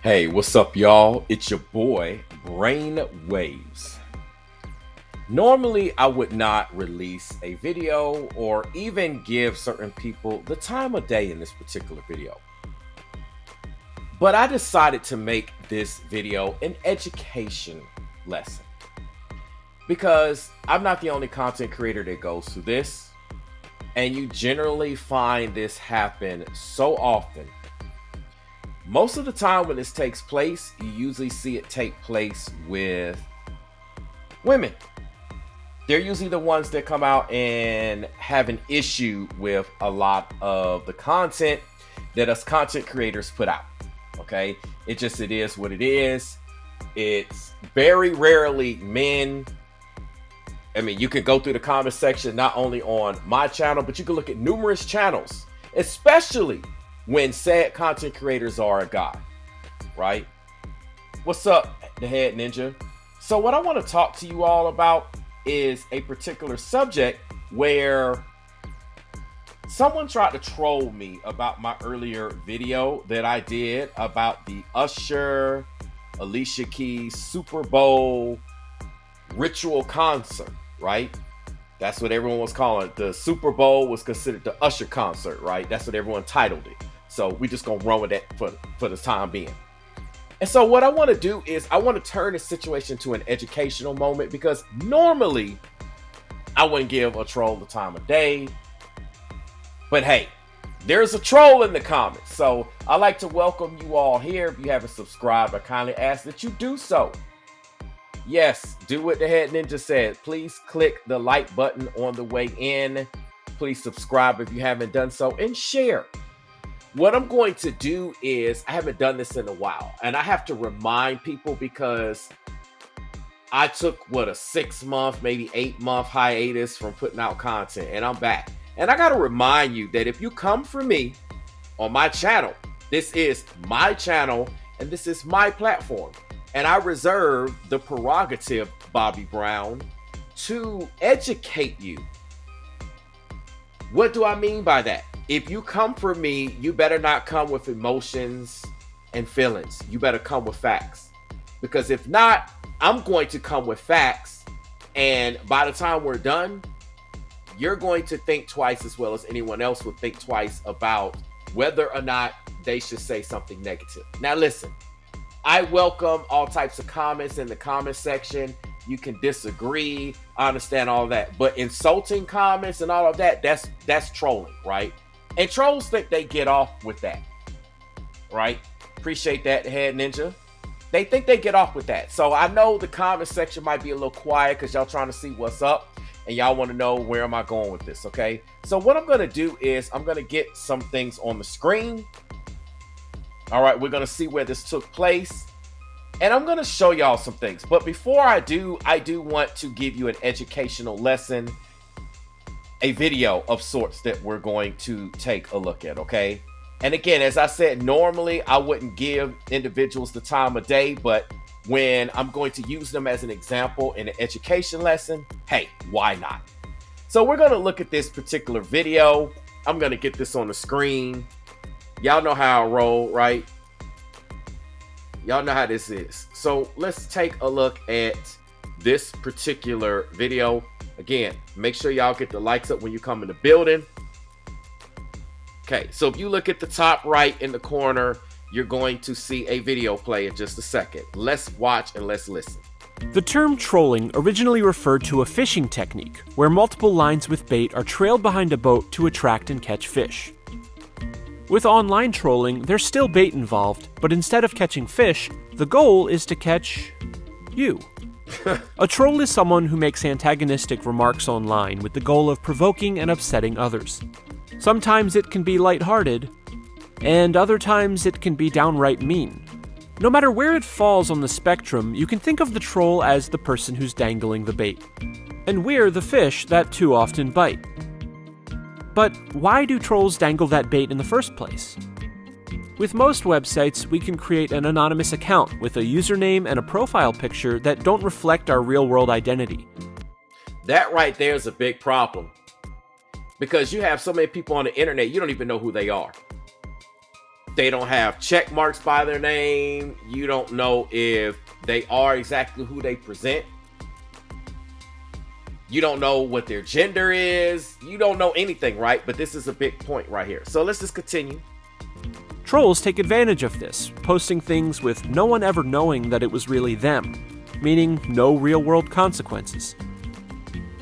Hey, what's up, y'all? It's your boy, Brain Waves. Normally, I would not release a video or even give certain people the time of day in this particular video. But I decided to make this video an education lesson because I'm not the only content creator that goes through this. And you generally find this happen so often. Most of the time when this takes place, you usually see it take place with women. They're usually the ones that come out and have an issue with a lot of the content that us content creators put out. Okay, it is what it is. It's very rarely men. I mean, you can go through the comment section, not only on my channel, but you can look at numerous channels, especially when said content creators are a guy, right? What's up, the head ninja? So what I want to talk to you all about is a particular subject where someone tried to troll me about my earlier video that I did about the Usher, Alicia Keys Superbowl ritual concert, right? That's what everyone was calling it. The Super Bowl was considered the Usher concert, right? That's what everyone titled it. So we just gonna run with that for the time being. And so what I want to do is I want to turn this situation to an educational moment, because normally I wouldn't give a troll the time of day. But hey, there's a troll in the comments. So I'd like to welcome you all here. If you haven't subscribed, I kindly ask that you do so. Yes, do what the head ninja said. Please click the like button on the way in. Please subscribe if you haven't done so, and share. What I'm going to do is, I haven't done this in a while, and I have to remind people because I took a 6-month, maybe 8-month hiatus from putting out content, and I'm back. And I got to remind you that if you come for me on my channel, this is my channel and this is my platform. And I reserve the prerogative, Bobby Brown, to educate you. What do I mean by that? If you come for me, you better not come with emotions and feelings. You better come with facts. Because if not, I'm going to come with facts. And by the time we're done, you're going to think twice, as well as anyone else would think twice, about whether or not they should say something negative. Now listen, I welcome all types of comments in the comment section. You can disagree. I understand all that. But insulting comments and all of that, that's trolling, right? And trolls think they get off with that, right? Appreciate that, head ninja. They think they get off with that. So I know the comment section might be a little quiet because y'all trying to see what's up and y'all want to know where am I going with this, okay? So what I'm going to do is I'm going to get some things on the screen. All right, we're going to see where this took place. And I'm going to show y'all some things. But before I do want to give you an educational lesson, a video of sorts that we're going to take a look at, okay? And again, as I said, normally I wouldn't give individuals the time of day, but when I'm going to use them as an example in an education lesson, hey, why not? So we're going to look at this particular video. I'm going to get this on the screen. Y'all know how I roll, right? Y'all know how this is. So let's take a look at this particular video. Again, make sure y'all get the likes up when you come in the building. Okay, so if you look at the top right in the corner, you're going to see a video play in just a second. Let's watch and let's listen. The term trolling originally referred to a fishing technique where multiple lines with bait are trailed behind a boat to attract and catch fish. With online trolling, there's still bait involved, but instead of catching fish, the goal is to catch you. A troll is someone who makes antagonistic remarks online with the goal of provoking and upsetting others. Sometimes it can be lighthearted, and other times it can be downright mean. No matter where it falls on the spectrum, you can think of the troll as the person who's dangling the bait. And we're the fish that too often bite. But why do trolls dangle that bait in the first place? With most websites, we can create an anonymous account with a username and a profile picture that don't reflect our real-world identity. That right there is a big problem. Because you have so many people on the internet, you don't even know who they are. They don't have check marks by their name. You don't know if they are exactly who they present. You don't know what their gender is. You don't know anything, right? But this is a big point right here. So let's just continue. Trolls take advantage of this, posting things with no one ever knowing that it was really them, meaning no real-world consequences.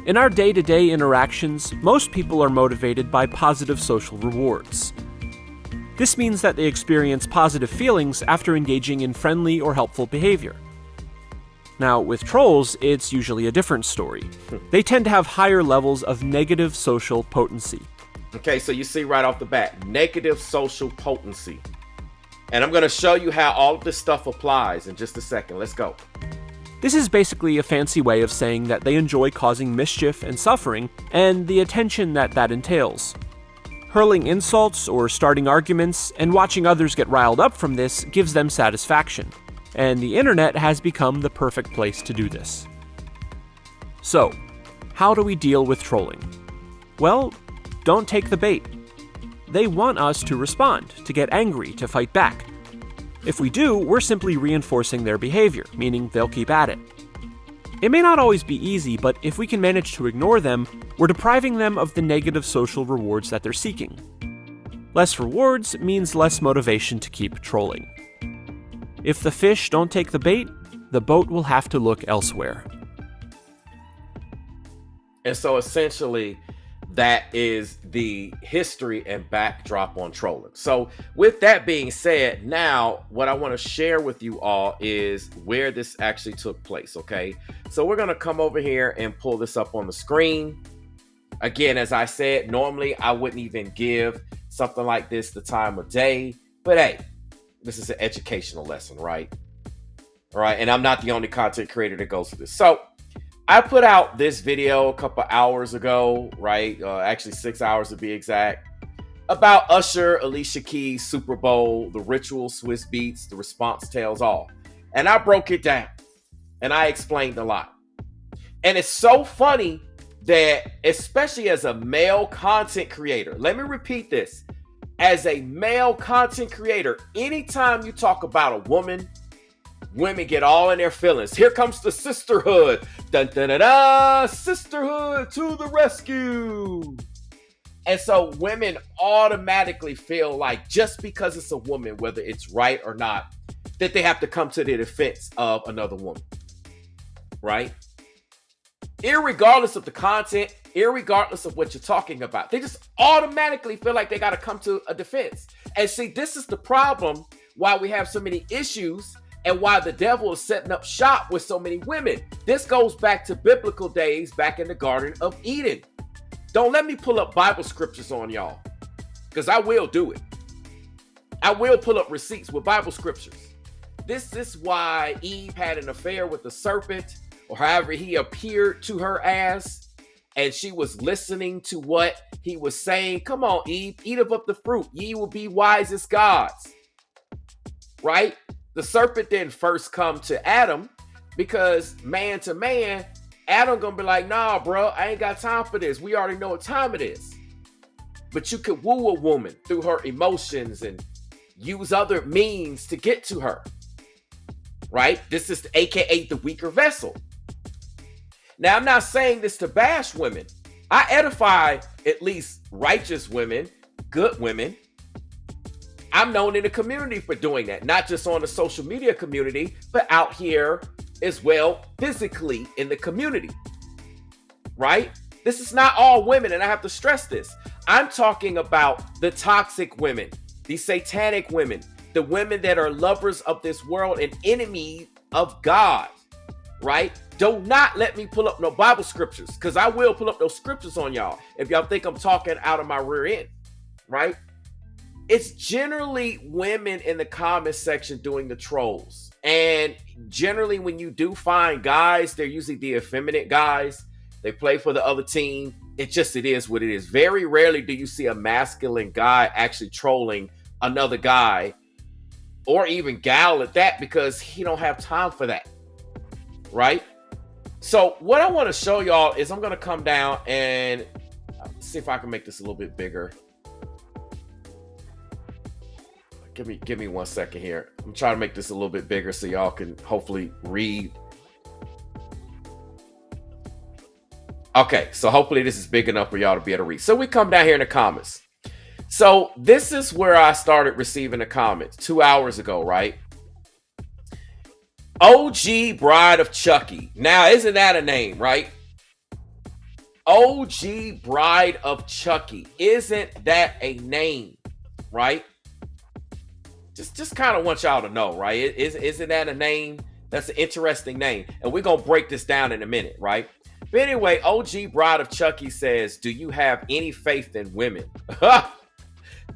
In our day-to-day interactions, most people are motivated by positive social rewards. This means that they experience positive feelings after engaging in friendly or helpful behavior. Now, with trolls, it's usually a different story. They tend to have higher levels of negative social potency. Okay, so you see right off the bat, negative social potency. And I'm going to show you how all of this stuff applies in just a second. Let's go. This is basically a fancy way of saying that they enjoy causing mischief and suffering, and the attention that entails. Hurling insults or starting arguments and watching others get riled up from this gives them satisfaction, and the internet has become the perfect place to do this. So, how do we deal with trolling? Well, don't take the bait. They want us to respond, to get angry, to fight back. If we do, we're simply reinforcing their behavior, meaning they'll keep at it. It may not always be easy, but if we can manage to ignore them, we're depriving them of the negative social rewards that they're seeking. Less rewards means less motivation to keep trolling. If the fish don't take the bait, the boat will have to look elsewhere. And so essentially, that is the history and backdrop on trolling. So with that being said, now what I want to share with you all is where this actually took place, okay? So we're going to come over here and pull this up on the screen. Again, as I said, normally I wouldn't even give something like this the time of day, but hey, this is an educational lesson, right? All right, and I'm not the only content creator that goes through this. So I put out this video a couple hours ago, right? Actually 6 hours to be exact, about Usher, Alicia Keys, Superbowl, the ritual, Swiss beats, the response tells all. And I broke it down and I explained a lot. And it's so funny that, especially as a male content creator, let me repeat this. As a male content creator, anytime you talk about a woman, women get all in their feelings. Here comes the sisterhood. Dun, dun, dun, dun, sisterhood to the rescue. And so women automatically feel like just because it's a woman, whether it's right or not, that they have to come to the defense of another woman. Right? Irregardless of the content, irregardless of what you're talking about, they just automatically feel like they got to come to a defense. And see, this is the problem why we have so many issues and why the devil is setting up shop with so many women. This goes back to biblical days, back in the Garden of Eden. Don't let me pull up Bible scriptures on y'all, because I will do it. I will pull up receipts with Bible scriptures. This is why Eve had an affair with the serpent, or however he appeared to her as, and she was listening to what he was saying. Come on, Eve, eat of the fruit. Ye will be wise as gods. Right? The serpent didn't first come to Adam, because man to man, Adam gonna be like, nah, bro, I ain't got time for this. We already know what time it is. But you could woo a woman through her emotions and use other means to get to her. Right? This is AKA the weaker vessel. Now, I'm not saying this to bash women. I edify at least righteous women, good women. I'm known in the community for doing that, not just on the social media community, but out here as well, physically in the community, right? This is not all women, and I have to stress this. I'm talking about the toxic women, the satanic women, the women that are lovers of this world and enemies of God, right? Do not let me pull up no Bible scriptures, because I will pull up those scriptures on y'all if y'all think I'm talking out of my rear end, right? It's generally women in the comment section doing the trolls. And generally when you do find guys, they're usually the effeminate guys. They play for the other team. It is what it is. Very rarely do you see a masculine guy actually trolling another guy, or even gal at that, because he don't have time for that. Right? So what I want to show y'all is I'm going to come down and see if I can make this a little bit bigger. Give me 1 second here. I'm trying to make this a little bit bigger so y'all can hopefully read. Okay, so hopefully this is big enough for y'all to be able to read. So we come down here in the comments. So this is where I started receiving the comments 2 hours ago, right? OG Bride of Chucky. Now, isn't that a name, right? OG Bride of Chucky. Isn't that a name, right? Just kind of want y'all to know, right? Isn't that a name? That's an interesting name. And we're going to break this down in a minute, right? But anyway, OG Bride of Chucky says, do you have any faith in women?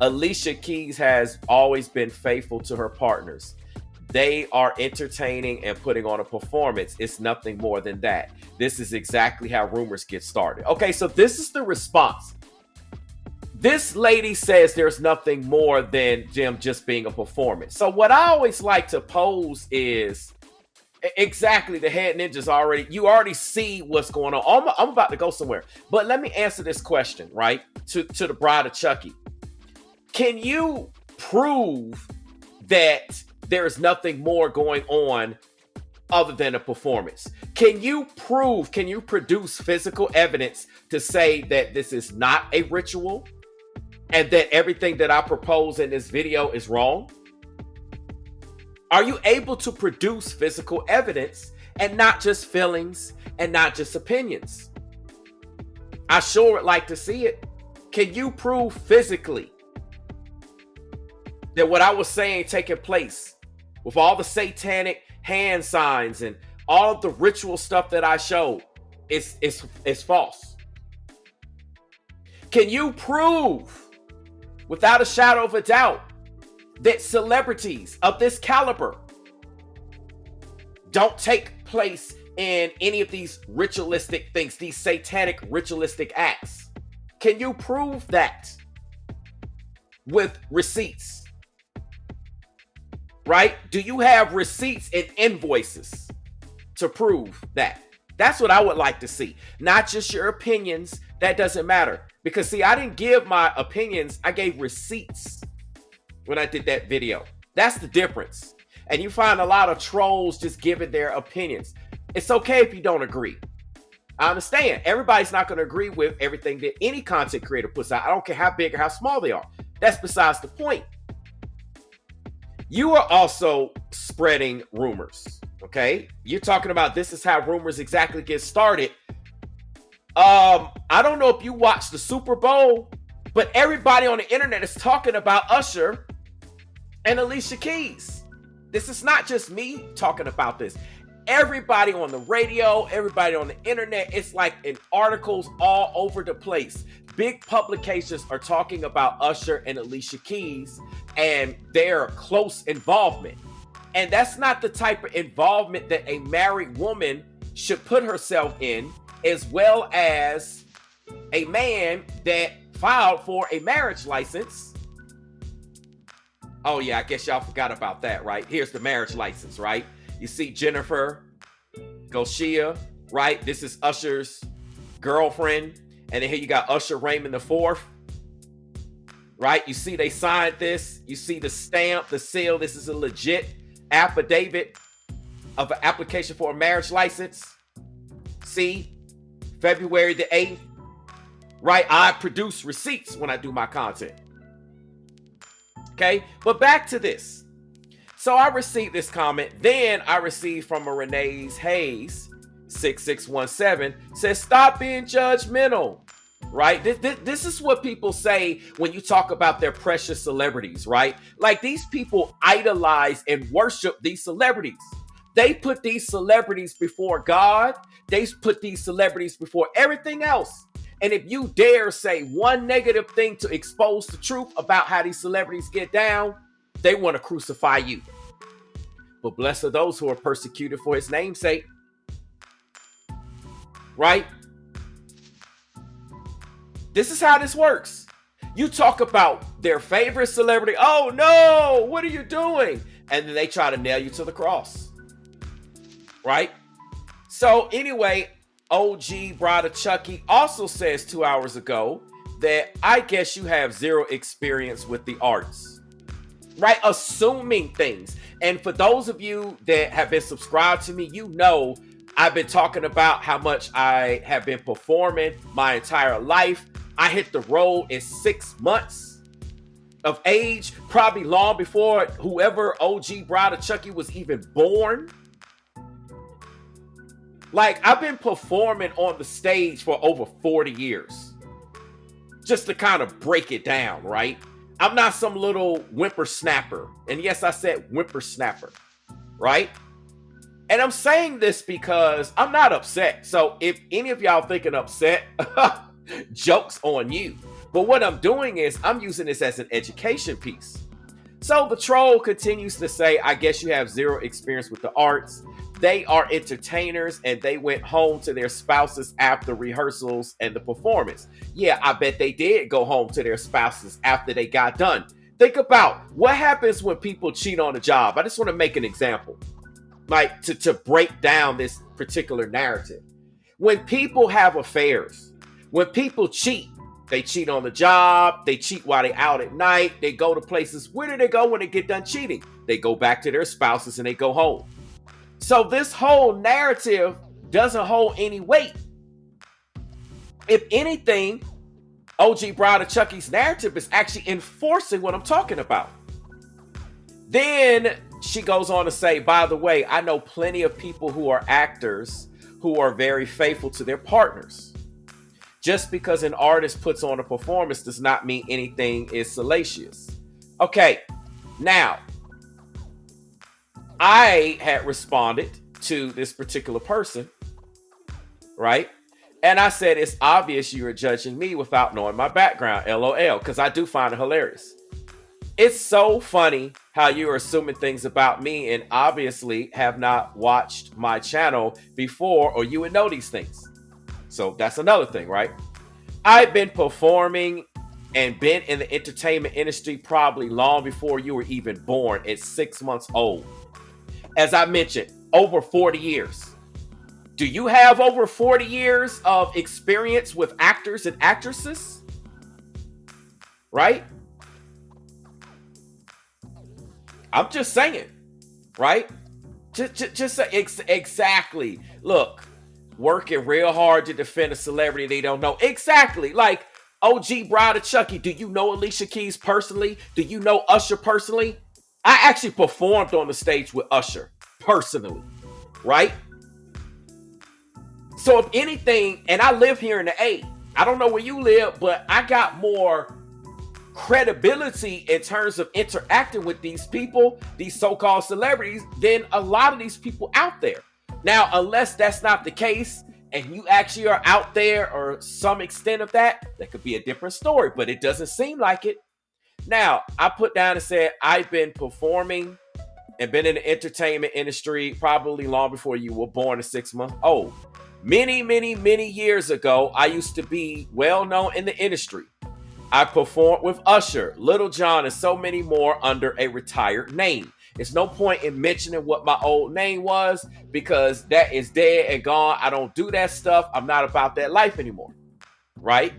Alicia Keys has always been faithful to her partners. They are entertaining and putting on a performance. It's nothing more than that. This is exactly how rumors get started. Okay, so this is the response. This lady says there's nothing more than them just being a performance. So what I always like to pose is exactly the head ninjas you already see what's going on. I'm about to go somewhere. But let me answer this question, right? To the Bride of Chucky. Can you prove that there is nothing more going on other than a performance? Can you produce physical evidence to say that this is not a ritual and that everything that I propose in this video is wrong? Are you able to produce physical evidence and not just feelings and not just opinions? I sure would like to see it. Can you prove physically that what I was saying taking place with all the satanic hand signs and all of the ritual stuff that I showed is false? Can you prove without a shadow of a doubt that celebrities of this caliber don't take place in any of these ritualistic things, these satanic ritualistic acts? Can you prove that with receipts? Right? Do you have receipts and invoices to prove that? That's what I would like to see. Not just your opinions. That doesn't matter. Because see, I didn't give my opinions. I gave receipts when I did that video. That's the difference. And you find a lot of trolls just giving their opinions. It's okay if you don't agree. I understand. Everybody's not going to agree with everything that any content creator puts out. I don't care how big or how small they are. That's besides the point. You are also spreading rumors, okay? You're talking about this is how rumors exactly get started. I don't know if you watched the Super Bowl, but everybody on the internet is talking about Usher and Alicia Keys. This is not just me talking about this. Everybody on the radio, everybody on the internet, it's like in articles all over the place. Big publications are talking about Usher and Alicia Keys and their close involvement. And that's not the type of involvement that a married woman should put herself in, as well as a man that filed for a marriage license. Oh yeah, I guess y'all forgot about that, right? Here's the marriage license, right? You see Jennifer Goshia, right? This is Usher's girlfriend. And then here you got Usher Raymond IV, right? You see they signed this. You see the stamp, the seal. This is a legit affidavit of an application for a marriage license. See, February the 8th, right? I produce receipts when I do my content. Okay, but back to this. So I received this comment. Then I received from a Renee Hayes, 6617, says, stop being judgmental, right? This is what people say when you talk about their precious celebrities, right? Like these people idolize and worship these celebrities. They put these celebrities before God. They put these celebrities before everything else. And if you dare say one negative thing to expose the truth about how these celebrities get down, they want to crucify you. But blessed are those who are persecuted for his name's sake. Right? This is how this works. You talk about their favorite celebrity. Oh no, what are you doing? And then they try to nail you to the cross. Right? So anyway, OG Bride of Chucky also says 2 hours ago that I guess you have zero experience with the arts. right? Assuming things. And for those of you that have been subscribed to me, you know I've been talking about how much I have been performing my entire life. I hit the road in 6 months of age, probably long before whoever OG Bride of Chucky was even born. Like, I've been performing on the stage for over 40 years. Just to kind of break it down, right? I'm not some little whippersnapper. And yes, I said whippersnapper, right? And I'm saying this because I'm not upset. So if any of y'all thinking upset, joke's on you. But what I'm doing is I'm using this as an education piece. So the troll continues to say, I guess you have zero experience with the arts. They are entertainers and they went home to their spouses after rehearsals and the performance. Yeah, I bet they did go home to their spouses after they got done. Think about what happens when people cheat on a job. I just want to make an example, like to break down this particular narrative. When people have affairs, when people cheat, they cheat on the job, they cheat while they're out at night, they go to places. Where do they go when they get done cheating? They go back to their spouses and they go home. So this whole narrative doesn't hold any weight. If anything, OG Bride of Chucky's narrative is actually enforcing what I'm talking about. Then she goes on to say, by the way, I know plenty of people who are actors who are very faithful to their partners. Just because an artist puts on a performance does not mean anything is salacious. Okay, now, I had responded to this particular person, right? And I said, it's obvious you are judging me without knowing my background, LOL, because I do find it hilarious. It's so funny how you're assuming things about me and obviously have not watched my channel before or you would know these things. So that's another thing, right? I've been performing and been in the entertainment industry probably long before you were even born at 6 months old. As I mentioned, over 40 years. Do you have over 40 years of experience with actors and actresses? Right? I'm just saying, right? Just say exactly. Look, working real hard to defend a celebrity they don't know. Exactly. Like OG Bride of Chucky. Do you know Alicia Keys personally? Do you know Usher personally? I actually performed on the stage with Usher personally, right? So if anything, and I live here in the A, I don't know where you live, but I got more credibility in terms of interacting with these people, these so-called celebrities, than a lot of these people out there. Now, unless that's not the case, and you actually are out there or some extent of that, that could be a different story, but it doesn't seem like it. Now, I put down and said, I've been performing and been in the entertainment industry probably long before you were born at 6 months old. Many, many, many years ago, I used to be well known in the industry. I performed with Usher, Little John, and so many more under a retired name. There's no point in mentioning what my old name was because that is dead and gone. I don't do that stuff. I'm not about that life anymore, right?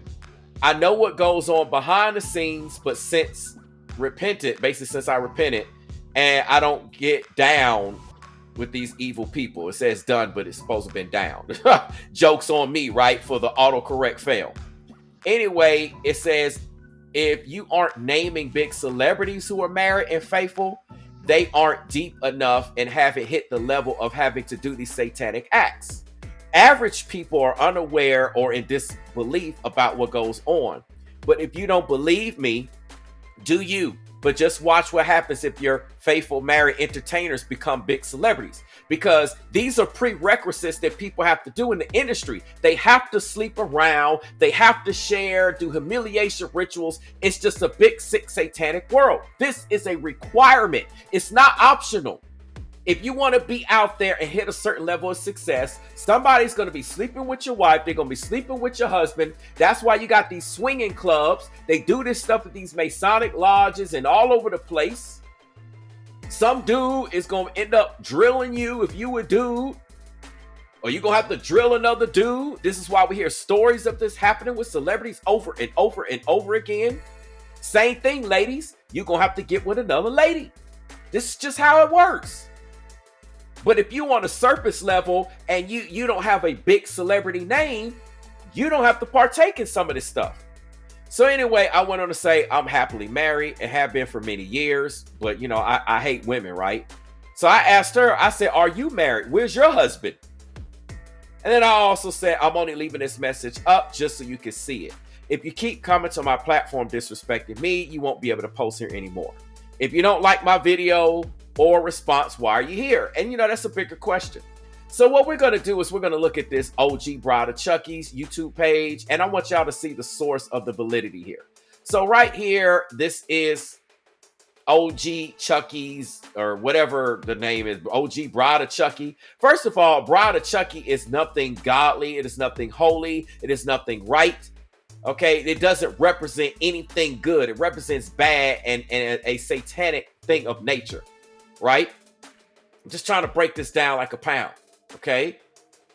I know what goes on behind the scenes, but since I repented, and I don't get down with these evil people. It says done, but it's supposed to have been down. Joke's on me, right? For the autocorrect fail. Anyway, it says, if you aren't naming big celebrities who are married and faithful, they aren't deep enough and haven't hit the level of having to do these satanic acts. Average people are unaware or in disbelief about what goes on. But if you don't believe me, do you? But just watch what happens if your faithful married entertainers become big celebrities. Because these are prerequisites that people have to do in the industry. They have to sleep around. They have to share, do humiliation rituals. It's just a big, sick, satanic world. This is a requirement. It's not optional. If you want to be out there and hit a certain level of success, somebody's going to be sleeping with your wife. They're going to be sleeping with your husband. That's why you got these swinging clubs. They do this stuff at these Masonic lodges and all over the place. Some dude is going to end up drilling you if you a dude. Or you're going to have to drill another dude. This is why we hear stories of this happening with celebrities over and over and over again. Same thing, ladies. you're going to have to get with another lady. This is just how it works. But if you on a surface level and you don't have a big celebrity name, you don't have to partake in some of this stuff. So anyway, I went on to say I'm happily married and have been for many years. But, you know, I hate women, right? So I asked her, I said, are you married? Where's your husband? And then I also said, I'm only leaving this message up just so you can see it. If you keep coming to my platform disrespecting me, you won't be able to post here anymore. If you don't like my video or response, why are you here? And you know, that's a bigger question. So what we're going to do is we're going to look at this OG Bride of Chucky's YouTube page, and I want y'all to see the source of the validity here. So right here, this is OG Chucky's, or whatever the name is, OG Bride of Chucky. First of all, Bride of Chucky is nothing godly. It is nothing holy. It is nothing right. Okay, it doesn't represent anything good. It represents bad and a satanic thing of nature, right? I'm just trying to break this down like a pound, okay?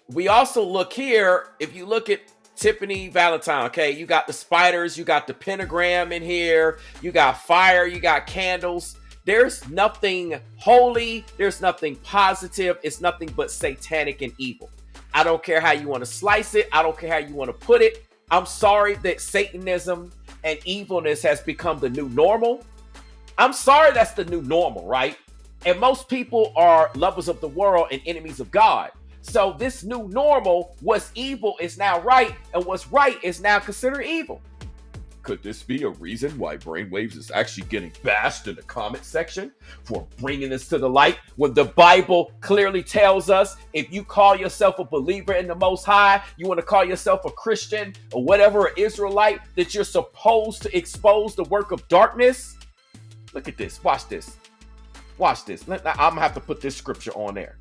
We also look here, if you look at Tiffany Valentine, okay, you got the spiders, you got the pentagram in here, you got fire, you got candles. There's nothing holy, there's nothing positive, it's nothing but satanic and evil. I don't care how you want to slice it, I don't care how you want to put it. I'm sorry that Satanism and evilness has become the new normal. I'm sorry that's the new normal, right? And most people are lovers of the world and enemies of God. So this new normal, what's evil is now right, and what's right is now considered evil. Could this be a reason why Brainwaves is actually getting bashed in the comment section for bringing this to the light when the Bible clearly tells us if you call yourself a believer in the Most High, you want to call yourself a Christian or whatever, an Israelite, that you're supposed to expose the work of darkness? Look at this. Watch this. Watch this. I'm going to have to put this scripture on there.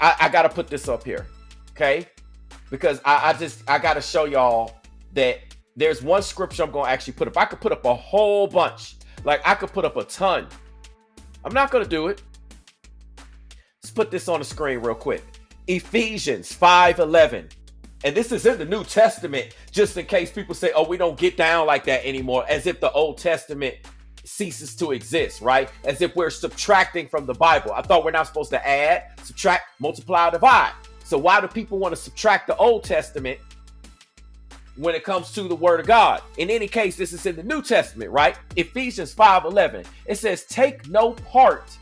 I got to put this up here, okay? Because I got to show y'all that there's one scripture I'm going to actually put up. I could put up a whole bunch. Like, I could put up a ton. I'm not going to do it. Let's put this on the screen real quick. Ephesians 5:11. And this is in the New Testament, just in case people say, oh, we don't get down like that anymore, as if the Old Testament ceases to exist, right? As if we're subtracting from the Bible. I thought we're not supposed to add, subtract, multiply, divide. So why do people want to subtract the Old Testament when it comes to the Word of God? In any case, this is in the New Testament, right? Ephesians 5:11. It says, take no part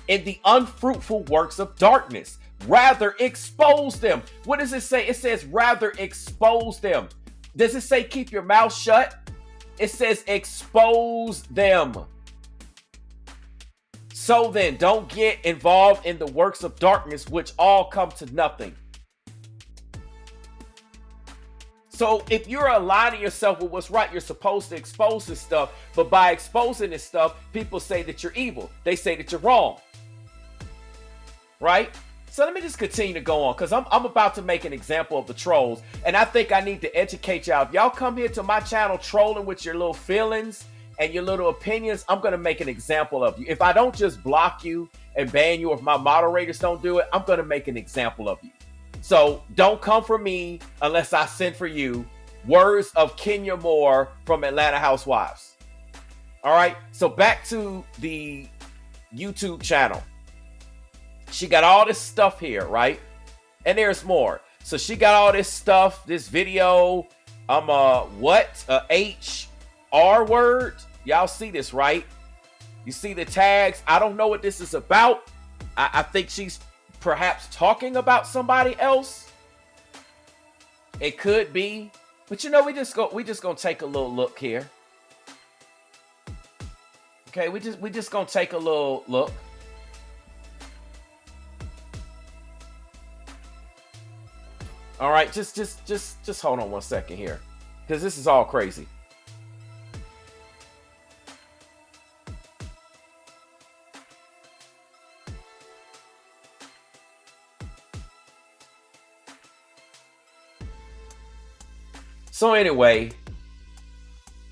in the unfruitful works of darkness. Rather expose them. What does it say? It says rather expose them. Does it say keep your mouth shut? It says expose them. So then, don't get involved in the works of darkness, which all come to nothing. So if you're aligning yourself with what's right, you're supposed to expose this stuff. But by exposing this stuff, people say that you're evil. They say that you're wrong. Right? So let me just continue to go on, because I'm about to make an example of the trolls, and I think I need to educate y'all. If y'all come here to my channel trolling with your little feelings and your little opinions, I'm going to make an example of you. If I don't just block you and ban you, or if my moderators don't do it, I'm going to make an example of you. So don't come for me unless I send for you. Words of Kenya Moore from Atlanta Housewives. All right, so back to the YouTube channel. She got all this stuff here, right? And there's more. So she got all this stuff, this video. HR word. Y'all see this, right? You see the tags. I don't know what this is about. I think she's perhaps talking about somebody else. It could be. But you know, we just gonna take a little look here. Okay, we just gonna take a little look. All right, just hold on 1 second here, because this is all crazy. So anyway,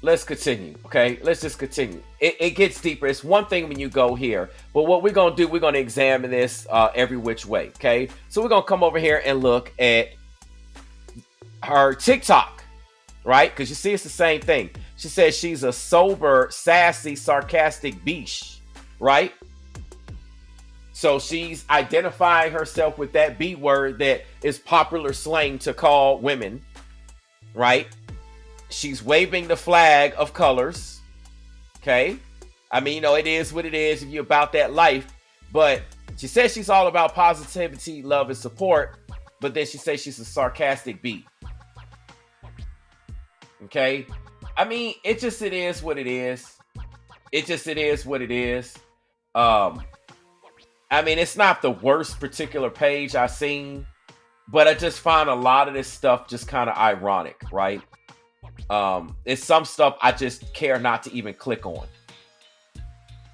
let's continue. Okay, let's just continue. It gets deeper. It's one thing when you go here, but what we're gonna do, we're gonna examine this every which way. Okay, so we're gonna come over here and look at her TikTok, right? Because you see, it's the same thing. She says she's a sober, sassy, sarcastic beach, right? So she's identifying herself with that B word that is popular slang to call women, right? She's waving the flag of colors. Okay. I mean, it is what it is if you're about that life. But she says she's all about positivity, love, and support. But then she says she's a sarcastic bee. Okay. I mean, it is what it is. It is what it is. I mean, it's not the worst particular page I've seen, but I just find a lot of this stuff just kind of ironic, right? It's some stuff I just care not to even click on.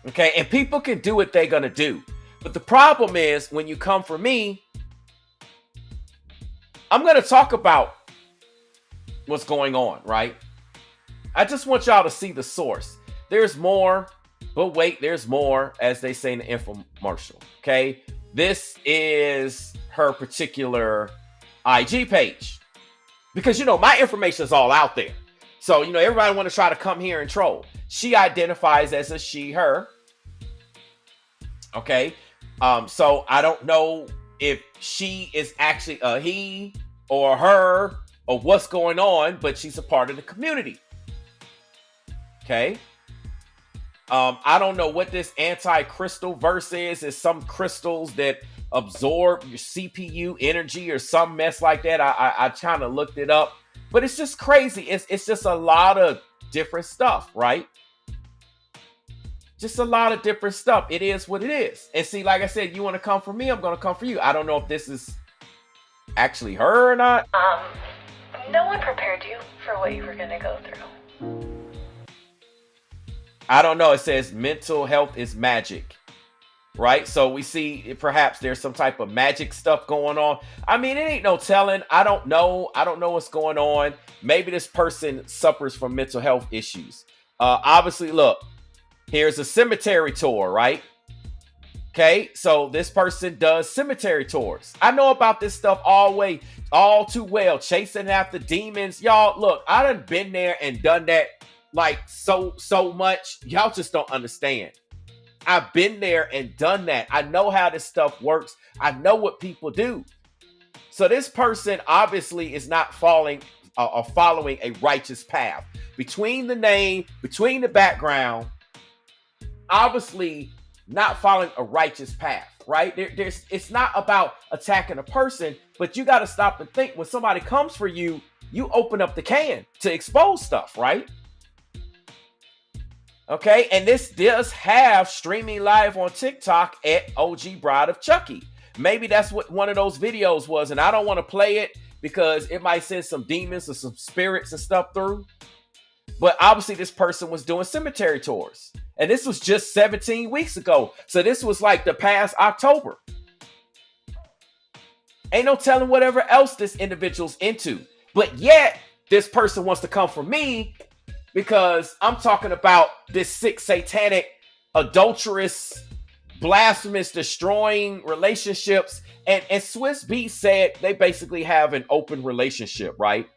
Okay, and people can do what they're gonna do. But the problem is when you come for me, I'm gonna talk about what's going on, right? I just want y'all to see the source. There's more, but wait, there's more, as they say in the infomercial. Okay, this is her particular IG page. Because, my information is all out there. So, everybody want to try to come here and troll. She identifies as a she, her. Okay. So I don't know if she is actually a he or her or what's going on, but she's a part of the community. Okay. I don't know what this anti-crystal verse is. It's some crystals that absorb your CPU energy or some mess like that. I kind of looked it up, but it's just crazy. It's just a lot of different stuff, right? Just a lot of different stuff. It is what it is. And see, like I said, you want to come for me, I'm going to come for you. I don't know if this is actually her or not. No one prepared you for what you were going to go through. I don't know. It says mental health is magic, right? So we see perhaps there's some type of magic stuff going on. I mean, it ain't no telling. I don't know. I don't know what's going on. Maybe this person suffers from mental health issues. Obviously, look, here's a cemetery tour, right? Okay, so this person does cemetery tours. I know about this stuff all too well. Chasing after demons. Y'all, look, I done been there and done that like so much. Y'all just don't understand. I've been there and done that. I know how this stuff works. I know what people do. So this person obviously is not following a righteous path. Between the name, between the background, obviously not following a righteous path, right? It's not about attacking a person, but you got to stop and think. When somebody comes for you, you open up the can to expose stuff, right? Okay, and this does have streaming live on TikTok at OG Bride of Chucky. Maybe that's what one of those videos was, and I don't want to play it because it might send some demons or some spirits and stuff through. But obviously this person was doing cemetery tours. And this was just 17 weeks ago. So this was like the past October. Ain't no telling whatever else this individual's into. But yet, this person wants to come for me because I'm talking about this sick, satanic, adulterous, blasphemous, destroying relationships. And Swiss Beats said they basically have an open relationship, right?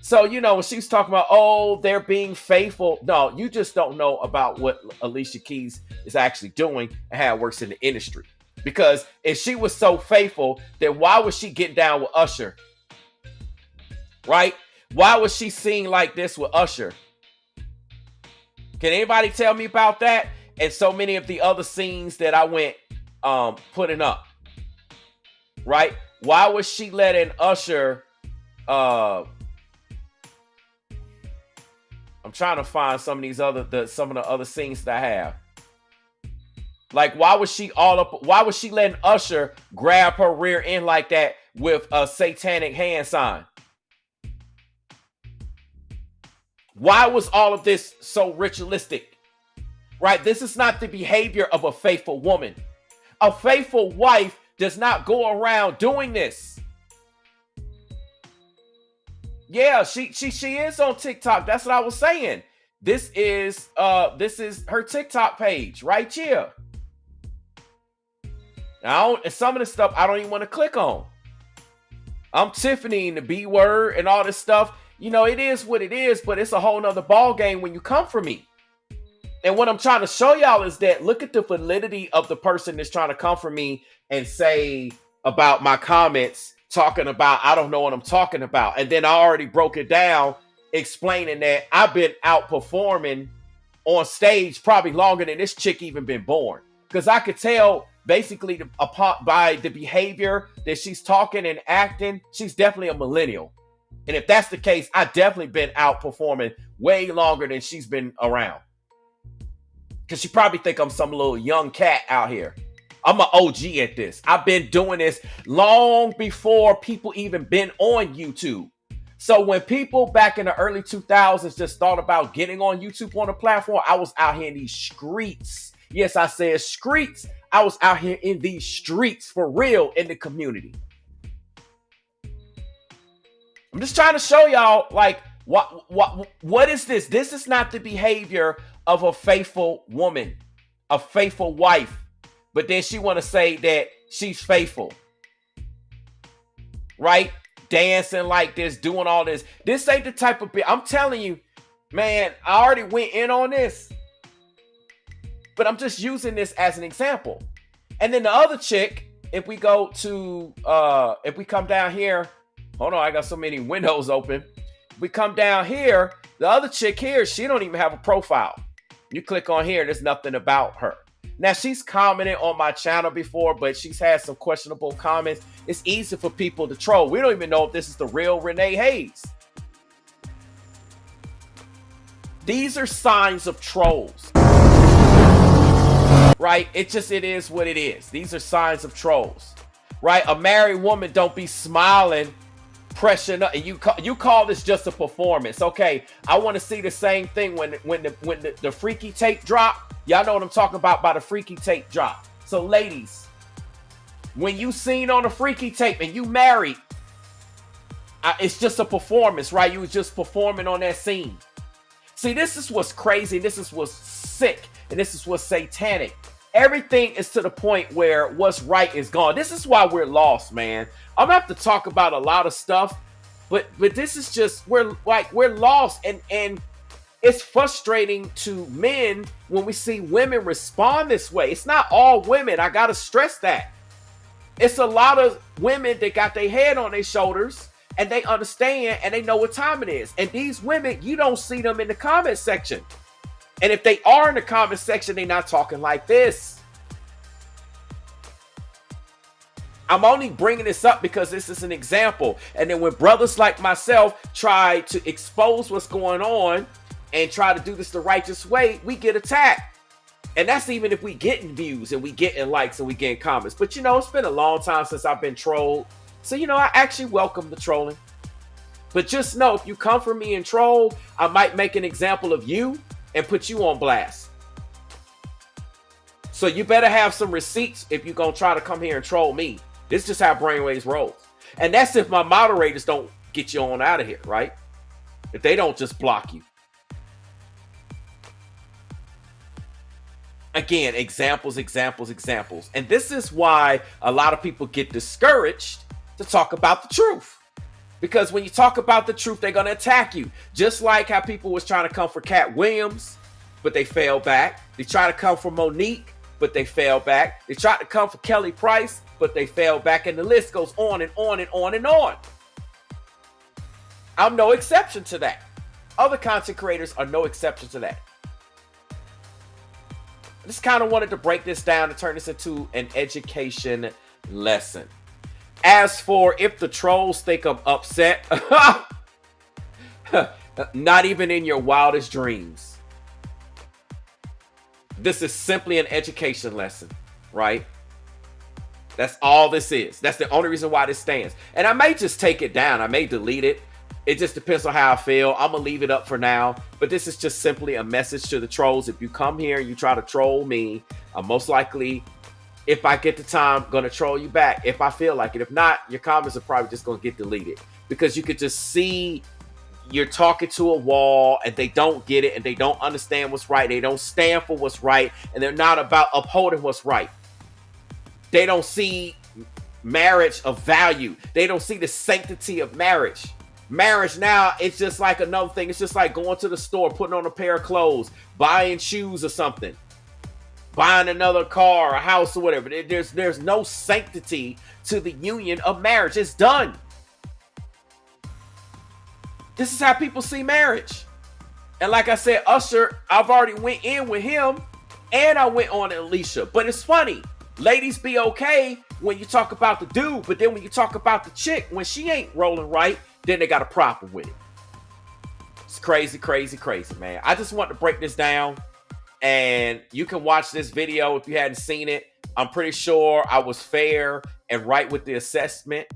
So, when she's talking about, they're being faithful. No, you just don't know about what Alicia Keys is actually doing and how it works in the industry. Because if she was so faithful, then why was she getting down with Usher? Right? Why was she singing like this with Usher? Can anybody tell me about that? And so many of the other scenes that I went putting up. Right? Why was she letting Usher... I'm trying to find some of the other scenes that I have. Like, why was she letting Usher grab her rear end like that with a satanic hand sign? Why was all of this so ritualistic? Right? This is not the behavior of a faithful woman. A faithful wife does not go around doing this. Yeah, she is on TikTok. That's what I was saying. This is her TikTok page right here. Now, and some of the stuff I don't even want to click on. I'm Tiffany and the B word and all this stuff. You know, it is what it is, but it's a whole nother ball game when you come for me. And what I'm trying to show y'all is that look at the validity of the person that's trying to come for me and say about my comments, talking about, I don't know what I'm talking about. And then I already broke it down, explaining that I've been outperforming on stage probably longer than this chick even been born. Because I could tell basically by the behavior that she's talking and acting, she's definitely a millennial. And if that's the case, I definitely been outperforming way longer than she's been around. Because she probably think I'm some little young cat out here. I'm an OG at this. I've been doing this long before people even been on YouTube. So when people back in the early 2000s just thought about getting on YouTube on a platform, I was out here in these streets. Yes, I said streets. I was out here in these streets for real in the community. I'm just trying to show y'all, like, what is this? This is not the behavior of a faithful woman, a faithful wife. But then she want to say that she's faithful. Right? Dancing like this, doing all this. This ain't the type of I'm telling you, man, I already went in on this. But I'm just using this as an example. And then the other chick, if we go to, if we come down here, hold on, I got so many windows open. We come down here, the other chick here, she don't even have a profile. You click on here, there's nothing about her. Now, she's commented on my channel before, but she's had some questionable comments. It's easy for people to troll. We don't even know if this is the real Renee Hayes. These are signs of trolls. Right? It is what it is. These are signs of trolls. Right? A married woman don't be smiling, pressing up, and you call this just a performance. Okay, I want to see the same thing when the freaky tape drop. Y'all know what I'm talking about by the freaky tape drop. So ladies, when you seen on a freaky tape and you married, it's just a performance, right? You was just performing on that scene. See, this is what's crazy. This is what's sick. And this is what's satanic. Everything is to the point where what's right is gone. This is why we're lost, man. I'm gonna have to talk about a lot of stuff, but this is just, we're lost, and it's frustrating to men when we see women respond this way. It's not all women. I gotta stress that. It's a lot of women that got their head on their shoulders and they understand and they know what time it is. And these women, you don't see them in the comment section. And if they are in the comment section, they're not talking like this. I'm only bringing this up because this is an example. And then when brothers like myself try to expose what's going on and try to do this the righteous way, we get attacked. And that's even if we getting views and we getting likes and we getting comments. But you know, it's been a long time since I've been trolled. So, you know, I actually welcome the trolling. But just know, if you come for me and troll, I might make an example of you and put you on blast. So you better have some receipts if you're going to try to come here and troll me. This is just how Brainwaves rolls. And that's if my moderators don't get you on out of here, right? If they don't just block you. Again, examples. And this is why a lot of people get discouraged to talk about the truth. Because when you talk about the truth, they're going to attack you. Just like how people was trying to come for Cat Williams, but they fell back. They tried to come for Monique, but they fell back. They tried to come for Kelly Price, but they fell back. And the list goes on and on and on and on. I'm no exception to that. Other content creators are no exception to that. I just kind of wanted to break this down and turn this into an education lesson. As for if the trolls think I'm upset, not even in your wildest dreams. This is simply an education lesson, right? That's all this is. That's the only reason why this stands. And I may just take it down. I may delete it. It just depends on how I feel. I'm going to leave it up for now. But this is just simply a message to the trolls. If you come here and you try to troll me, I'm most likely, if I get the time, going to troll you back if I feel like it. If not, your comments are probably just going to get deleted. Because you could just see you're talking to a wall and they don't get it and they don't understand what's right. They don't stand for what's right, and they're not about upholding what's right. They don't see marriage of value. They don't see the sanctity of marriage. Marriage now, it's just like another thing. It's just like going to the store, putting on a pair of clothes, buying shoes or something, buying another car, a house or whatever. There's no sanctity to the union of marriage. It's done. This is how people see marriage. And like I said, Usher, I've already went in with him and I went on Alicia. But it's funny. Ladies be okay when you talk about the dude, but then when you talk about the chick, when she ain't rolling right, then they got a problem with it. It's crazy, crazy, crazy, man. I just want to break this down, and you can watch this video if you hadn't seen it. I'm pretty sure I was fair and right with the assessment.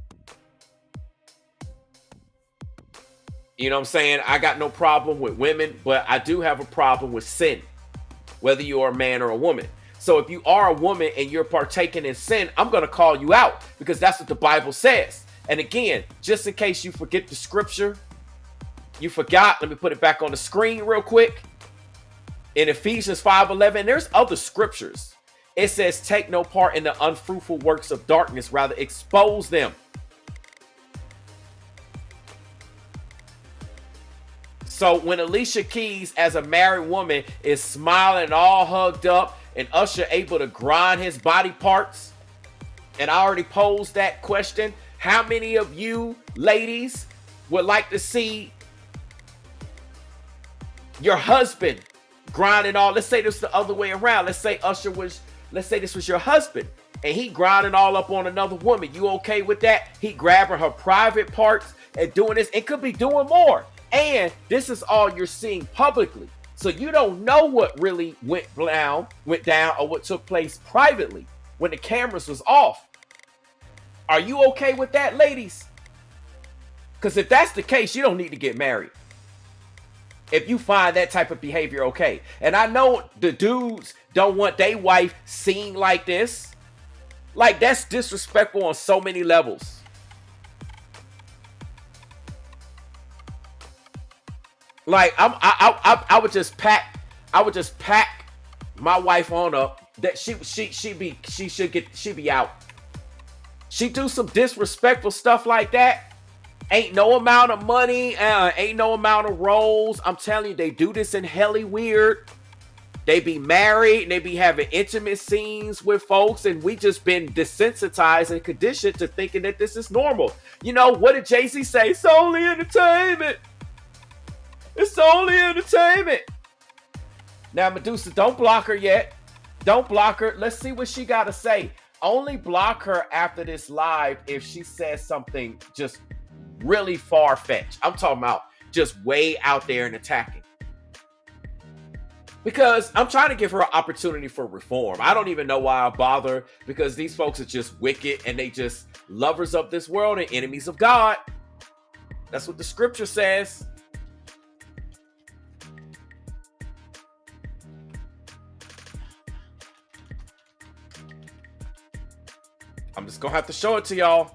You know what I'm saying? I got no problem with women, but I do have a problem with sin, whether you're a man or a woman. So if you are a woman and you're partaking in sin, I'm going to call you out because that's what the Bible says. And again, just in case you forget the scripture, you forgot, let me put it back on the screen real quick. In Ephesians 5:11, there's other scriptures. It says, take no part in the unfruitful works of darkness, rather expose them. So when Alicia Keys, as a married woman, is smiling all hugged up and Usher able to grind his body parts, and I already posed that question, how many of you ladies would like to see your husband grinding all, let's say this the other way around. Let's say let's say this was your husband and he grinding all up on another woman. You okay with that? He grabbing her private parts and doing this. It could be doing more. And this is all you're seeing publicly. So you don't know what really went down or what took place privately when the cameras was off. Are you okay with that, ladies? Because if that's the case, you don't need to get married. If you find that type of behavior okay. And I know the dudes don't want their wife seen like this. Like, that's disrespectful on so many levels. Like, I would just pack my wife on up that she be out. She do some disrespectful stuff like that. Ain't no amount of money, ain't no amount of roles. I'm telling you, they do this in helly weird. They be married and they be having intimate scenes with folks, and we just been desensitized and conditioned to thinking that this is normal. You know, what did Jay-Z say? It's only entertainment. It's only entertainment. Now, Medusa, don't block her yet. Don't block her. Let's see what she got to say. Only block her after this live if she says something just really far-fetched. I'm talking about just way out there and attacking. Because I'm trying to give her an opportunity for reform. I don't even know why I bother, because these folks are just wicked and they just lovers of this world and enemies of God. That's what the scripture says. I'm just going to have to show it to y'all.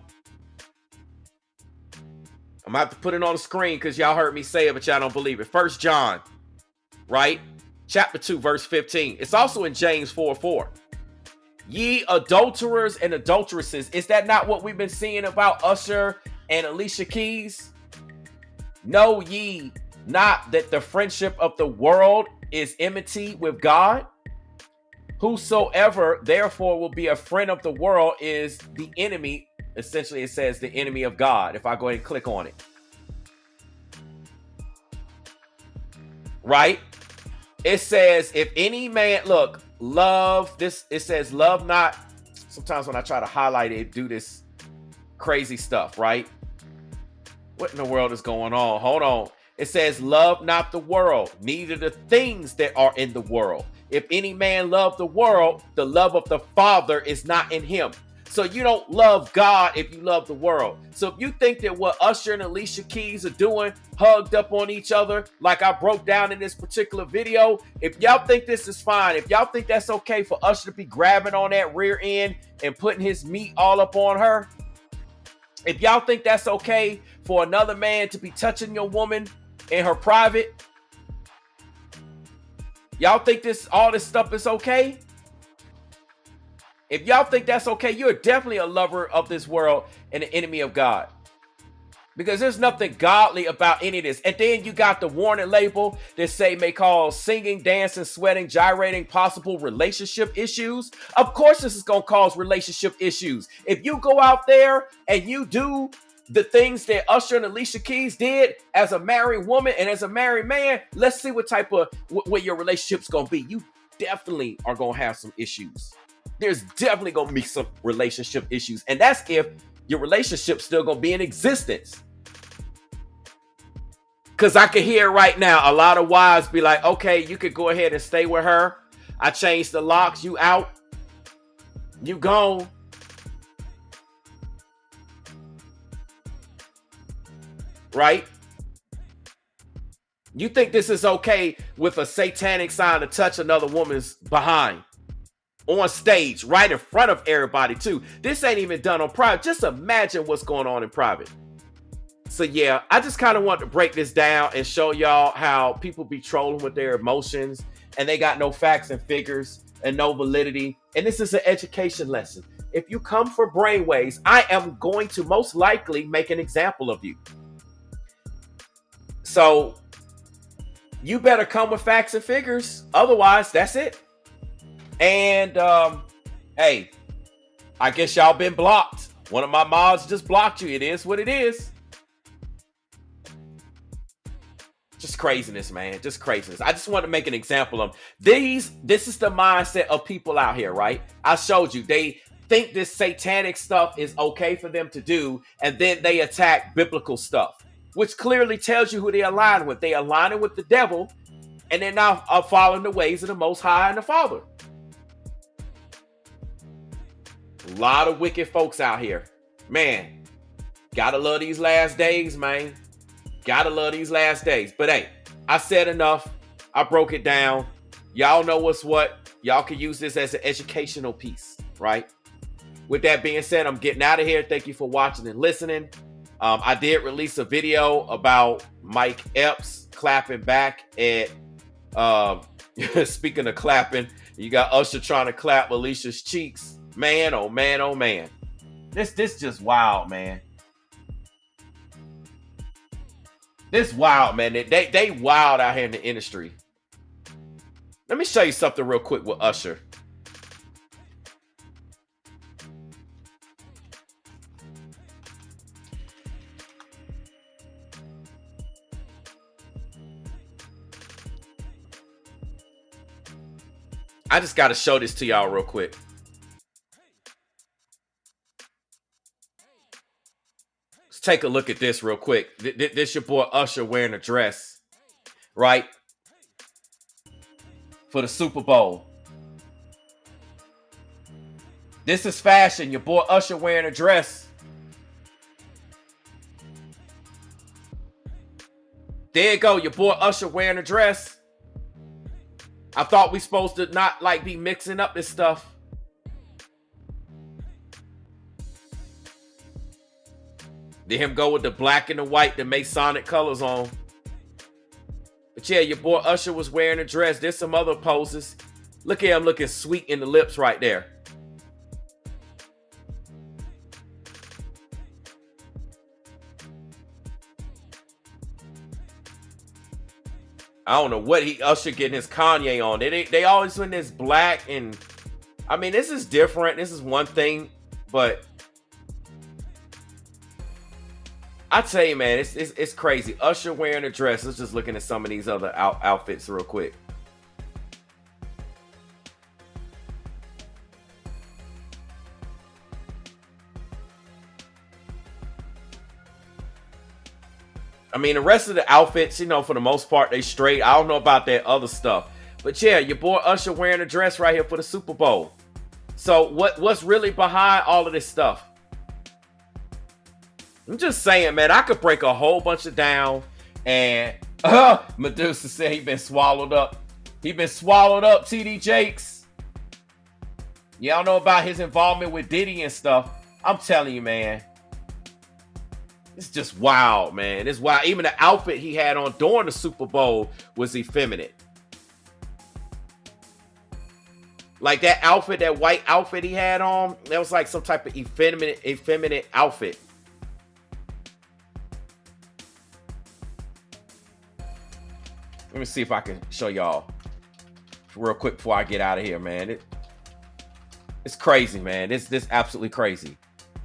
I'm going to have to put it on the screen because y'all heard me say it, but y'all don't believe it. 1 John, right? Chapter 2, verse 15. It's also in James 4:4. Ye adulterers and adulteresses. Is that not what we've been seeing about Usher and Alicia Keys? Know ye not that the friendship of the world is enmity with God? Whosoever therefore will be a friend of the world is the enemy. Essentially, it says the enemy of God. If I go ahead and click on it. Right? It says, if any man, look, love this. It says, love not. Sometimes when I try to highlight it, do this crazy stuff, right? What in the world is going on? Hold on. It says, love not the world, neither the things that are in the world. If any man love the world, the love of the Father is not in him. So you don't love God if you love the world. So if you think that what Usher and Alicia Keys are doing, hugged up on each other, like I broke down in this particular video, if y'all think this is fine, if y'all think that's okay for Usher to be grabbing on that rear end and putting his meat all up on her, if y'all think that's okay for another man to be touching your woman in her private? Y'all think all this stuff is okay? If y'all think that's okay, you're definitely a lover of this world and an enemy of God. Because there's nothing godly about any of this. And then you got the warning label that say may cause singing, dancing, sweating, gyrating, possible relationship issues. Of course this is going to cause relationship issues. If you go out there and you do the things that Usher and Alicia Keys did as a married woman and as a married man, let's see what type of, what your relationship's going to be. You definitely are going to have some issues. There's definitely going to be some relationship issues. And that's if your relationship's still going to be in existence. Because I can hear right now a lot of wives be like, okay, you could go ahead and stay with her. I changed the locks. You out. You gone. Right? You think this is okay with a satanic sign to touch another woman's behind? On stage, right in front of everybody too. This ain't even done on private. Just imagine what's going on in private. So yeah, I just kind of want to break this down and show y'all how people be trolling with their emotions and they got no facts and figures and no validity. And this is an education lesson. If you come for brainwaves, I am going to most likely make an example of you. So you better come with facts and figures. Otherwise, that's it. And, hey, I guess y'all been blocked. One of my mods just blocked you. It is what it is. Just craziness, man. Just craziness. I just want to make an example of these. This is the mindset of people out here, right? I showed you. They think this satanic stuff is okay for them to do. And then they attack biblical stuff, which clearly tells you who they align with. They align with the devil. And they're now following the ways of the Most High and the Father. A lot of wicked folks out here. Man, gotta love these last days, man. Gotta love these last days. But hey, I said enough. I broke it down. Y'all know what's what. Y'all can use this as an educational piece, right? With that being said, I'm getting out of here. Thank you for watching and listening. I did release a video about Mike Epps clapping back at, speaking of clapping, you got Usher trying to clap Alicia's cheeks. Man, oh man, oh man. This just wild, man. This wild, man. They wild out here in the industry. Let me show you something real quick with Usher. I just got to show this to y'all real quick. Take a look at this real quick. This your boy Usher wearing a dress, right? For the Super Bowl. This is fashion. Your boy Usher wearing a dress. There you go. Your boy Usher wearing a dress. I thought we supposed to not like be mixing up this stuff. Did him go with the black and the white, the Masonic colors on. But yeah, your boy Usher was wearing a dress. There's some other poses. Look at him looking sweet in the lips right there. I don't know what Usher getting his Kanye on. They always in this black, and I mean, this is different. This is one thing, but I tell you, man, it's crazy. Usher wearing a dress. Let's just looking at some of these other outfits real quick. I mean, the rest of the outfits, you know, for the most part, they straight. I don't know about that other stuff. But yeah, your boy Usher wearing a dress right here for the Super Bowl. So what's really behind all of this stuff? I'm just saying, man, I could break a whole bunch of down. And Medusa said he been swallowed up. He been swallowed up, TD Jakes. Y'all know about his involvement with Diddy and stuff. I'm telling you, man. It's just wild, man. It's wild. Even the outfit he had on during the Super Bowl was effeminate. Like that outfit, that white outfit he had on, that was like some type of effeminate outfit. Let me see if I can show y'all real quick before I get out of here, man. It's crazy, man. This absolutely crazy.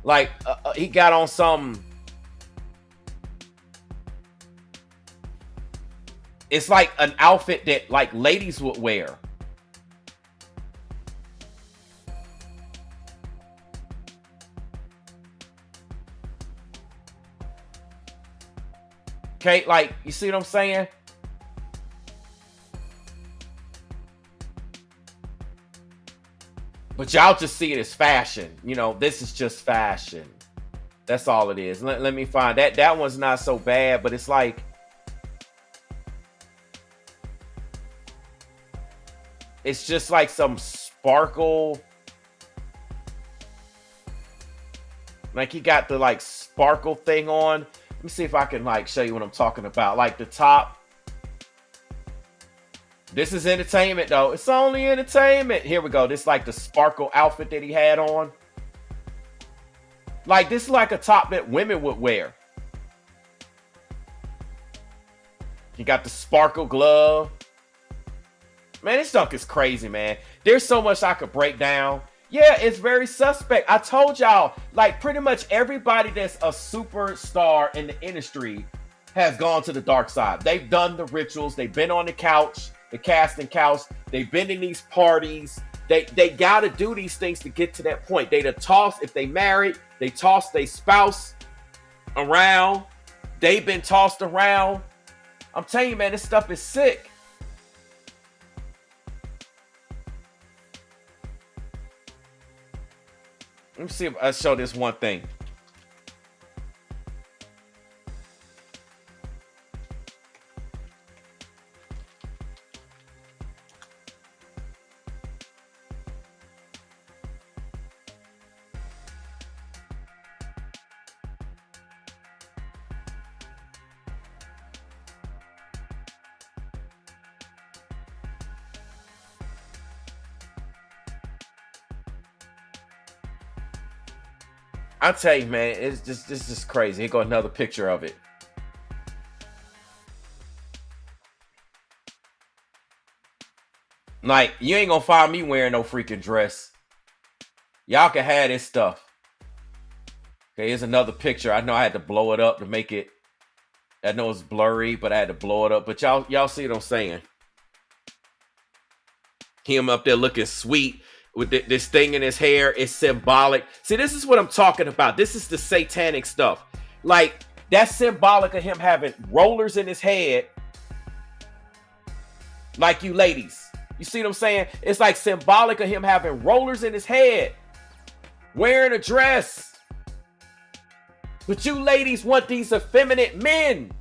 Like he got on some. It's like an outfit that like ladies would wear. Okay, like, you see what I'm saying? But y'all just see it as fashion. You know, this is just fashion. That's all it is. Let me find that. That one's not so bad, but it's like, it's just like some sparkle. Like he got the like sparkle thing on. Let me see if I can like show you what I'm talking about. Like the top. This is entertainment though. It's only entertainment. Here we go. This is like the sparkle outfit that he had on. Like this is like a top that women would wear. He got the sparkle glove. Man, this stuff is crazy, man. There's so much I could break down. Yeah, it's very suspect. I told y'all, like pretty much everybody that's a superstar in the industry has gone to the dark side. They've done the rituals. They've been on the couch, the casting couch. They've been in these parties. They got to do these things to get to that point. They'd have tossed, if they married, they tossed their spouse around. They've been tossed around. I'm telling you, man, this stuff is sick. Let me see if I show this one thing. I tell you, man, it's just crazy. Here go another picture of it. Like, you ain't gonna find me wearing no freaking dress. Y'all can have this stuff. Okay, here's another picture. I know I had to blow it up to make it. I know it's blurry, but I had to blow it up. But y'all see what I'm saying? Him up there looking sweet with this thing in his hair. Is symbolic. See, this is what I'm talking about. This is the satanic stuff. Like, that's symbolic of him having rollers in his head. Like you ladies. You see what I'm saying? It's like symbolic of him having rollers in his head. Wearing a dress. But you ladies want these effeminate men.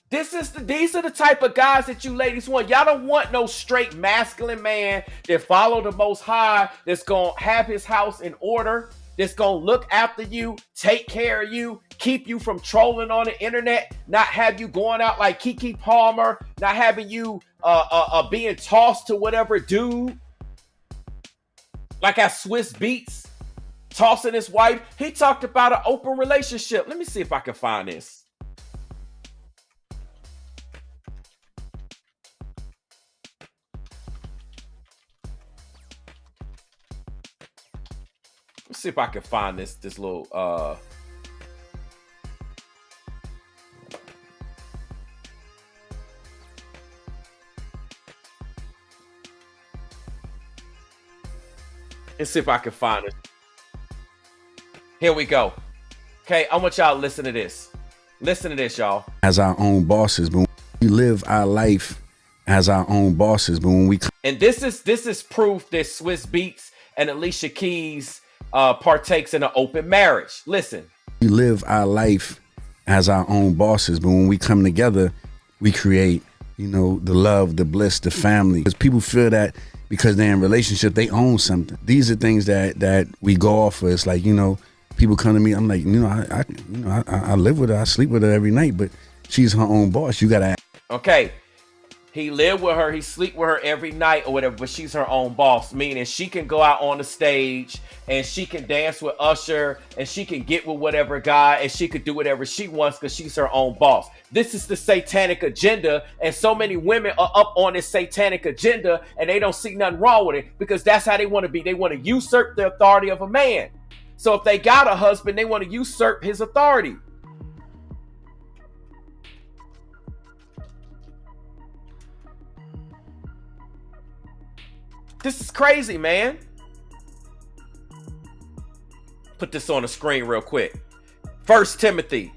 These are the type of guys that you ladies want. Y'all don't want no straight masculine man that follow the Most High, that's going to have his house in order, that's going to look after you, take care of you, keep you from trolling on the internet, not have you going out like Keke Palmer, not having you being tossed to whatever dude. Like at Swiss Beats, tossing his wife. He talked about an open relationship. Let me see if I can find this. Let's see if I can find this little let's see if I can find it. Here we go. Okay, I want y'all to listen to this. Listen to this, y'all. As our own bosses, but we live our life as our own bosses, but when we and this is proof that Swiss Beats and Alicia Keys partakes in an open marriage. Listen. We live our life as our own bosses, but when we come together, we create, you know, the love, the bliss, the family. Because people feel that because they're in a relationship, they own something. These are things that we go off of. It's like, you know, People come to me, I'm like, I live with her, I sleep with her every night, but she's her own boss. You gotta. Okay, he live with her, he sleep with her every night or whatever, but she's her own boss, meaning she can go out on the stage and she can dance with Usher and she can get with whatever guy and she could do whatever she wants because she's her own boss. This is the satanic agenda, and so many women are up on this satanic agenda and they don't see nothing wrong with it because that's how they want to be. They want to usurp the authority of a man. So if they got a husband, they want to usurp his authority. This is crazy, man. Put this on the screen real quick. 1 Timothy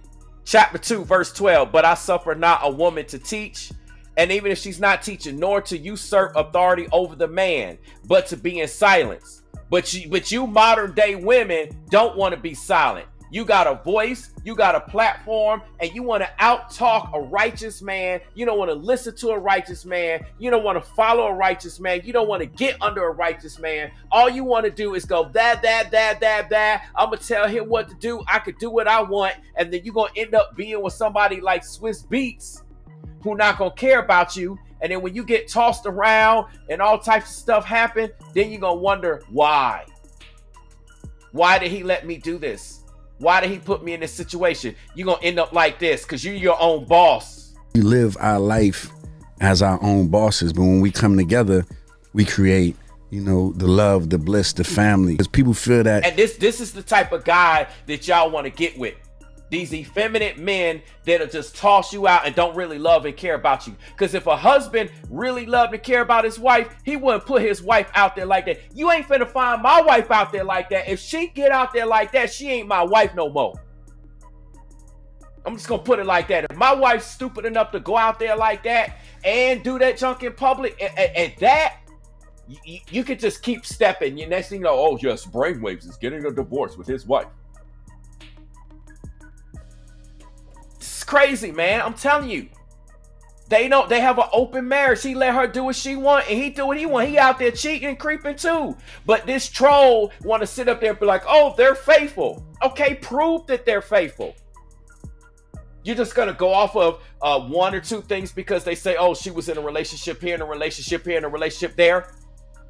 chapter 2, verse 12. But I suffer not a woman to teach, and even if she's not teaching, nor to usurp authority over the man, but to be in silence. But you modern day women don't want to be silent. You got a voice, you got a platform, and you want to out-talk a righteous man. You don't want to listen to a righteous man. You don't want to follow a righteous man. You don't want to get under a righteous man. All you want to do is go, I'm going to tell him what to do. I could do what I want. And then you're going to end up being with somebody like Swiss Beats who not going to care about you. And then when you get tossed around and all types of stuff happen, then you're going to wonder why. Why did he let me do this? Why did he put me in this situation? You're going to end up like this because you're your own boss. We live our life as our own bosses, but when we come together, we create, the love, the bliss, the family. Because people feel that. And this is the type of guy that y'all want to get with. These effeminate men that'll just toss you out and don't really love and care about you. Because if a husband really loved and care about his wife, he wouldn't put his wife out there like that. You ain't finna find my wife out there like that. If she get out there like that, she ain't my wife no more. I'm just gonna put it like that. If my wife's stupid enough to go out there like that and do that junk in public, and that, you could just keep stepping. Your next thing you know, oh yes, Brainwaves is getting a divorce with his wife. Crazy, man. I'm telling you, they have an open marriage. He let her do what she want and he do what he want. He out there cheating and creeping too. But this troll want to sit up there and be like, oh, they're faithful. Okay, prove that they're faithful. You're just gonna go off of one or two things because they say, oh, she was in a relationship here and a relationship here and a relationship there.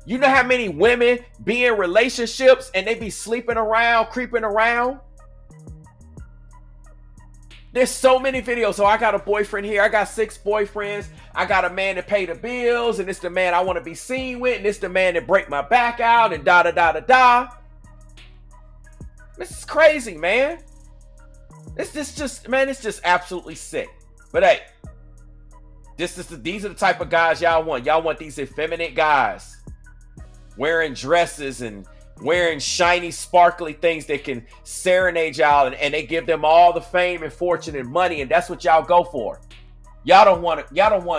You know how many women be in relationships and they be sleeping around, creeping around? There's so many videos. So I got a boyfriend here. I got 6 boyfriends. I got a man to pay the bills. And it's the man I want to be seen with. And it's the man that break my back out and da-da-da-da-da. This is crazy, man. It's just absolutely sick. But hey, these are the type of guys y'all want. Y'all want these effeminate guys wearing dresses and wearing shiny, sparkly things that can serenade y'all, and they give them all the fame and fortune and money, and that's what y'all go for. Y'all don't want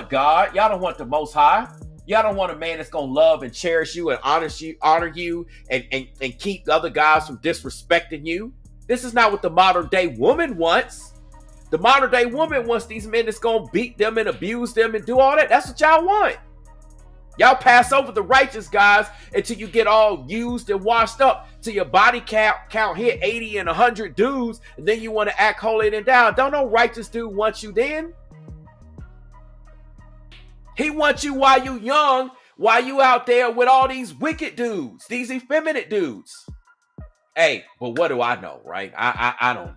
God. Y'all don't want the Most High. Y'all don't want a man that's gonna love and cherish you and honor you, and keep the other guys from disrespecting you. This is not what the modern day woman wants. The modern day woman wants these men that's gonna beat them and abuse them and do all that. That's what y'all want. Y'all pass over the righteous guys until you get all used and washed up, till your body count hit 80 and 100 dudes, and then you want to act holy and down. Don't no righteous dude want you then. He wants you while you young, while you out there with all these wicked dudes, these effeminate dudes. Hey, but what do I know, right? I don't know.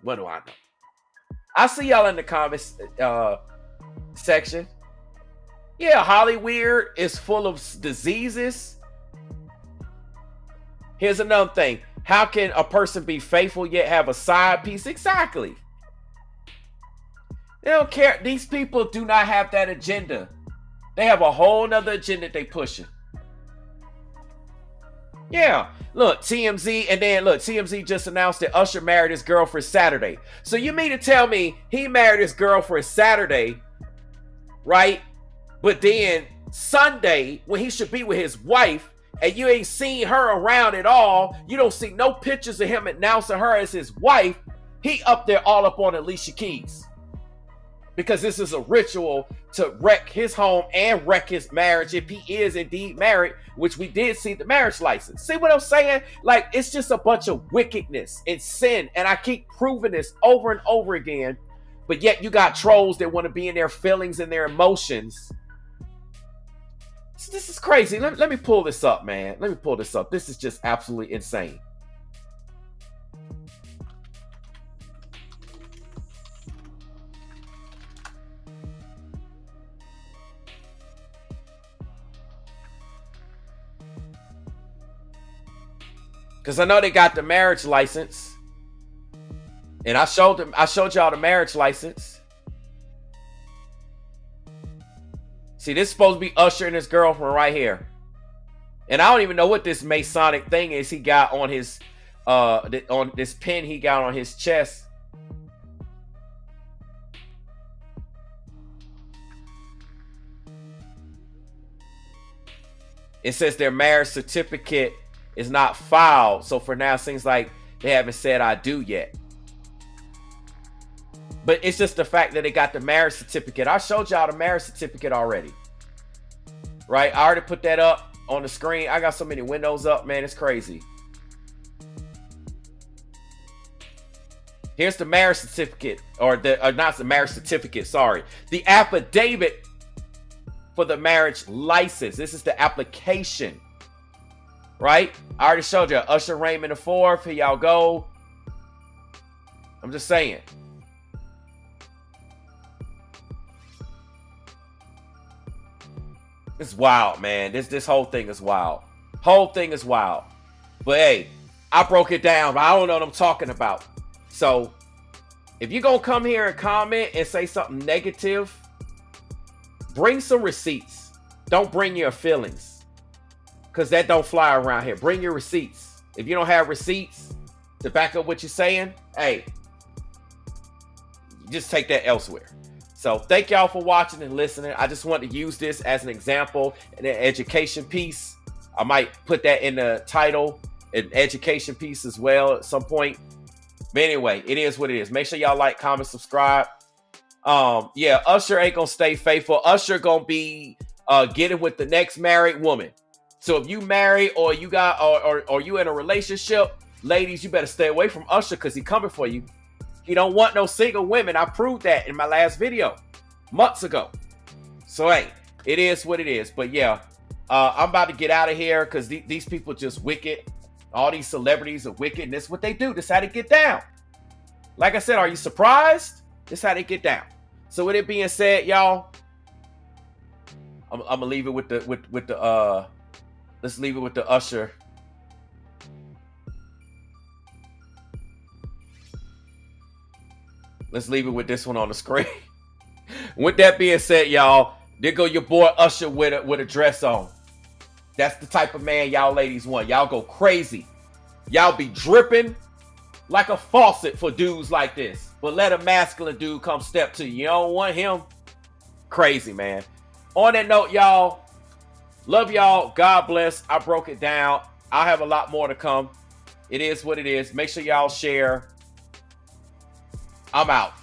What do I know? I see y'all in the comments section. Yeah, Hollywood is full of diseases. Here's another thing. How can a person be faithful yet have a side piece? Exactly. They don't care. These people do not have that agenda. They have a whole nother agenda they pushing. Yeah, look, TMZ, and then look, TMZ just announced that Usher married his girlfriend Saturday. So you mean to tell me he married his girlfriend Saturday, right? But then Sunday, when he should be with his wife, and you ain't seen her around at all, you don't see no pictures of him announcing her as his wife, he up there all up on Alicia Keys. because this is a ritual to wreck his home and wreck his marriage if he is indeed married, which we did see the marriage license. See what I'm saying? Like, it's just a bunch of wickedness and sin, and I keep proving this over and over again, but yet you got trolls that want to be in their feelings and their emotions. So this is crazy. Let me pull this up, man. Let me pull this up. This is just absolutely insane. Because I know they got the marriage license. And I showed y'all the marriage license. See, this is supposed to be Usher and his girlfriend right here. And I don't even know what this Masonic thing is he got on his on this pin he got on his chest. It says their marriage certificate is not filed. So for now, it seems like they haven't said I do yet. But it's just the fact that they got the marriage certificate. I showed y'all the marriage certificate already. Right? I already put that up on the screen. I got so many windows up, man. It's crazy. Here's the marriage certificate. Or not the marriage certificate, sorry. The affidavit for the marriage license. This is the application. Right? I already showed you Usher Raymond IV. Here y'all go. I'm just saying. It's wild, man. This whole thing is wild. Whole thing is wild. But hey, I broke it down, but I don't know what I'm talking about. So if you're gonna come here and comment and say something negative, bring some receipts. Don't bring your feelings. Because that don't fly around here. Bring your receipts. If you don't have receipts to back up what you're saying, hey, just take that elsewhere. So thank y'all for watching and listening. I just want to use this as an example in an education piece. I might put that in the title, an education piece as well at some point. But anyway, it is what it is. Make sure y'all like, comment, subscribe. Yeah, Usher ain't gonna stay faithful. Usher gonna be getting with the next married woman. So if you married or you got or you in a relationship, ladies, you better stay away from Usher because he coming for you. He don't want no single women. I proved that in my last video months ago. So hey, it is what it is. But yeah, I'm about to get out of here because these people just wicked. All these celebrities are wicked. And this is what they do. This is how they get down. Like I said, are you surprised? This is how they get down. So with it being said, y'all, I'm gonna leave it with the let's leave it with the Usher. Let's leave it with this one on the screen. With that being said, y'all, there go your boy Usher with a dress on. That's the type of man y'all ladies want. Y'all go crazy. Y'all be dripping like a faucet for dudes like this. But let a masculine dude come step to you. You don't want him. Crazy, man. On that note, y'all, love y'all. God bless. I broke it down. I'll have a lot more to come. It is what it is. Make sure y'all share. I'm out.